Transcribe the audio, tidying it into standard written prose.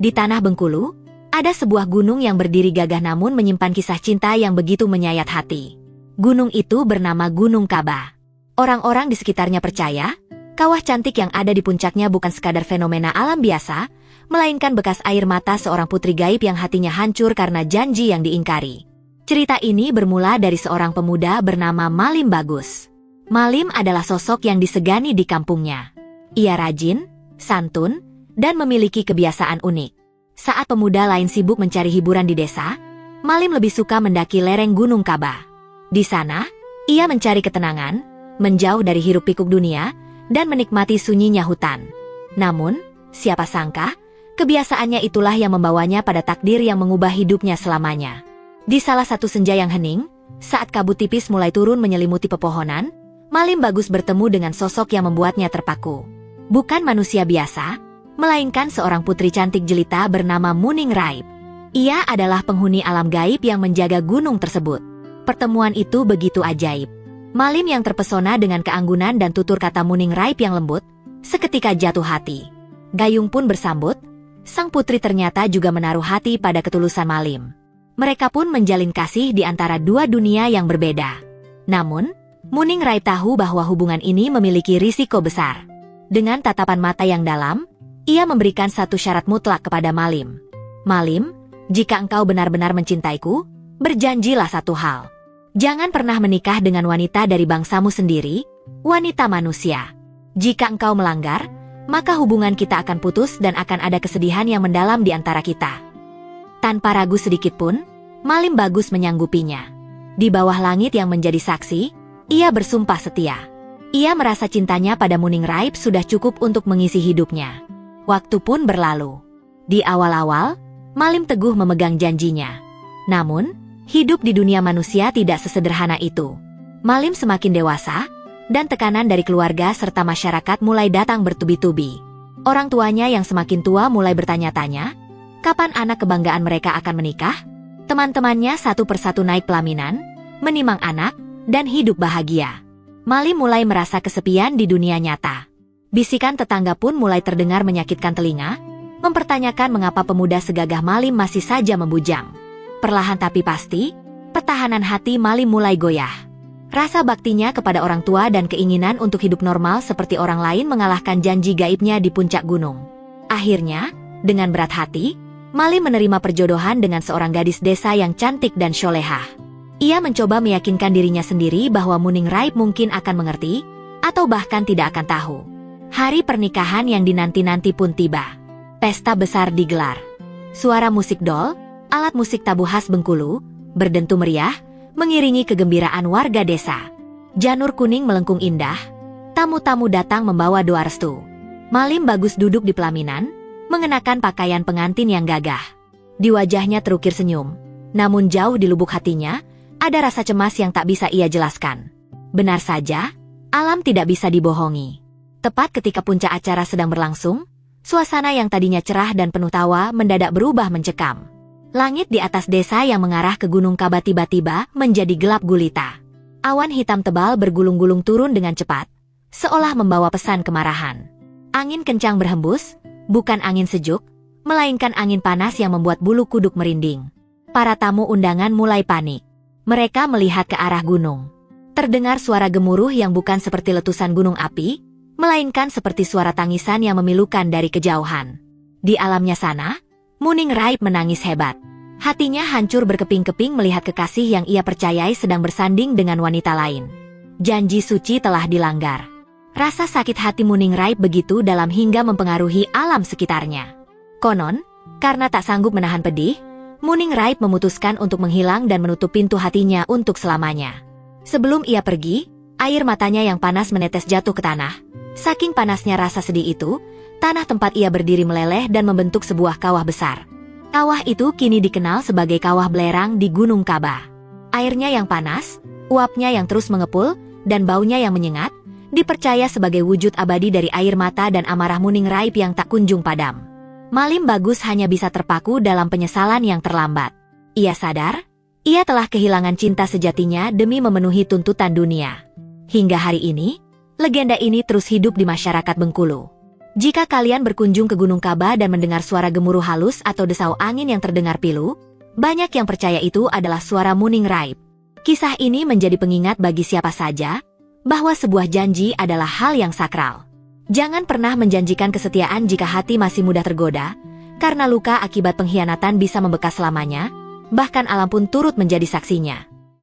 Di tanah Bengkulu, ada sebuah gunung yang berdiri gagah namun menyimpan kisah cinta yang begitu menyayat hati. Gunung itu bernama Gunung Kaba. Orang-orang di sekitarnya percaya, kawah cantik yang ada di puncaknya bukan sekadar fenomena alam biasa, melainkan bekas air mata seorang putri gaib yang hatinya hancur karena janji yang diingkari. Cerita ini bermula dari seorang pemuda bernama Malim Bagus. Malim adalah sosok yang disegani di kampungnya. Ia rajin, santun, dan memiliki kebiasaan unik. Saat pemuda lain sibuk mencari hiburan di desa, Malim lebih suka mendaki lereng Gunung Kaba. Di sana, ia mencari ketenangan, menjauh dari hiruk-pikuk dunia, dan menikmati sunyinya hutan. Namun, siapa sangka, kebiasaannya itulah yang membawanya pada takdir yang mengubah hidupnya selamanya. Di salah satu senja yang hening, saat kabut tipis mulai turun menyelimuti pepohonan, Malim Bagus bertemu dengan sosok yang membuatnya terpaku. Bukan manusia biasa, melainkan seorang putri cantik jelita bernama Muning Raib. Ia adalah penghuni alam gaib yang menjaga gunung tersebut. Pertemuan itu begitu ajaib. Malim yang terpesona dengan keanggunan dan tutur kata Muning Raib yang lembut, seketika jatuh hati. Gayung pun bersambut, sang putri ternyata juga menaruh hati pada ketulusan Malim. Mereka pun menjalin kasih di antara dua dunia yang berbeda. Namun, Muning Raib tahu bahwa hubungan ini memiliki risiko besar. Dengan tatapan mata yang dalam, ia memberikan satu syarat mutlak kepada Malim. Malim, jika engkau benar-benar mencintaiku, berjanjilah satu hal. Jangan pernah menikah dengan wanita dari bangsamu sendiri, wanita manusia. Jika engkau melanggar, maka hubungan kita akan putus dan akan ada kesedihan yang mendalam di antara kita. Tanpa ragu sedikit pun, Malim Bagus menyanggupinya. Di bawah langit yang menjadi saksi, ia bersumpah setia. Ia merasa cintanya pada Muning Raib sudah cukup untuk mengisi hidupnya. Waktu pun berlalu. Di awal-awal, Malim teguh memegang janjinya. Namun, hidup di dunia manusia tidak sesederhana itu. Malim semakin dewasa, dan tekanan dari keluarga serta masyarakat mulai datang bertubi-tubi. Orang tuanya yang semakin tua mulai bertanya-tanya, kapan anak kebanggaan mereka akan menikah? Teman-temannya satu persatu naik pelaminan, menimang anak, dan hidup bahagia. Malim mulai merasa kesepian di dunia nyata. Bisikan tetangga pun mulai terdengar menyakitkan telinga, mempertanyakan mengapa pemuda segagah Malim masih saja membujang. Perlahan tapi pasti, pertahanan hati Malim mulai goyah. Rasa baktinya kepada orang tua dan keinginan untuk hidup normal seperti orang lain mengalahkan janji gaibnya di puncak gunung. Akhirnya, dengan berat hati, Malim menerima perjodohan dengan seorang gadis desa yang cantik dan syolehah. Ia mencoba meyakinkan dirinya sendiri bahwa Muning Raib mungkin akan mengerti, atau bahkan tidak akan tahu. Hari pernikahan yang dinanti-nanti pun tiba. Pesta besar digelar. Suara musik dol, alat musik tabu khas Bengkulu, berdentu meriah, mengiringi kegembiraan warga desa. Janur kuning melengkung indah, tamu-tamu datang membawa doa restu. Malim Bagus duduk di pelaminan, mengenakan pakaian pengantin yang gagah. Di wajahnya terukir senyum, namun jauh di lubuk hatinya, ada rasa cemas yang tak bisa ia jelaskan. Benar saja, alam tidak bisa dibohongi. Tepat ketika puncak acara sedang berlangsung, suasana yang tadinya cerah dan penuh tawa mendadak berubah mencekam. Langit di atas desa yang mengarah ke Gunung Kaba tiba-tiba menjadi gelap gulita. Awan hitam tebal bergulung-gulung turun dengan cepat, seolah membawa pesan kemarahan. Angin kencang berhembus, bukan angin sejuk, melainkan angin panas yang membuat bulu kuduk merinding. Para tamu undangan mulai panik. Mereka melihat ke arah gunung. Terdengar suara gemuruh yang bukan seperti letusan gunung api, melainkan seperti suara tangisan yang memilukan dari kejauhan. Di alamnya sana, Muning Raib menangis hebat. Hatinya hancur berkeping-keping melihat kekasih yang ia percayai sedang bersanding dengan wanita lain. Janji suci telah dilanggar. Rasa sakit hati Muning Raib begitu dalam hingga mempengaruhi alam sekitarnya. Konon, karena tak sanggup menahan pedih, Muning Raib memutuskan untuk menghilang dan menutup pintu hatinya untuk selamanya. Sebelum ia pergi, air matanya yang panas menetes jatuh ke tanah. Saking panasnya rasa sedih itu, tanah tempat ia berdiri meleleh dan membentuk sebuah kawah besar. Kawah itu kini dikenal sebagai Kawah Belerang di Gunung Kaba. Airnya yang panas, uapnya yang terus mengepul, dan baunya yang menyengat, dipercaya sebagai wujud abadi dari air mata dan amarah Muning Raib yang tak kunjung padam. Malim Bagus hanya bisa terpaku dalam penyesalan yang terlambat. Ia sadar, ia telah kehilangan cinta sejatinya demi memenuhi tuntutan dunia. Hingga hari ini, legenda ini terus hidup di masyarakat Bengkulu. Jika kalian berkunjung ke Gunung Kaba dan mendengar suara gemuruh halus atau desau angin yang terdengar pilu, banyak yang percaya itu adalah suara Muning Raib. Kisah ini menjadi pengingat bagi siapa saja bahwa sebuah janji adalah hal yang sakral. Jangan pernah menjanjikan kesetiaan jika hati masih mudah tergoda, karena luka akibat pengkhianatan bisa membekas selamanya, bahkan alam pun turut menjadi saksinya.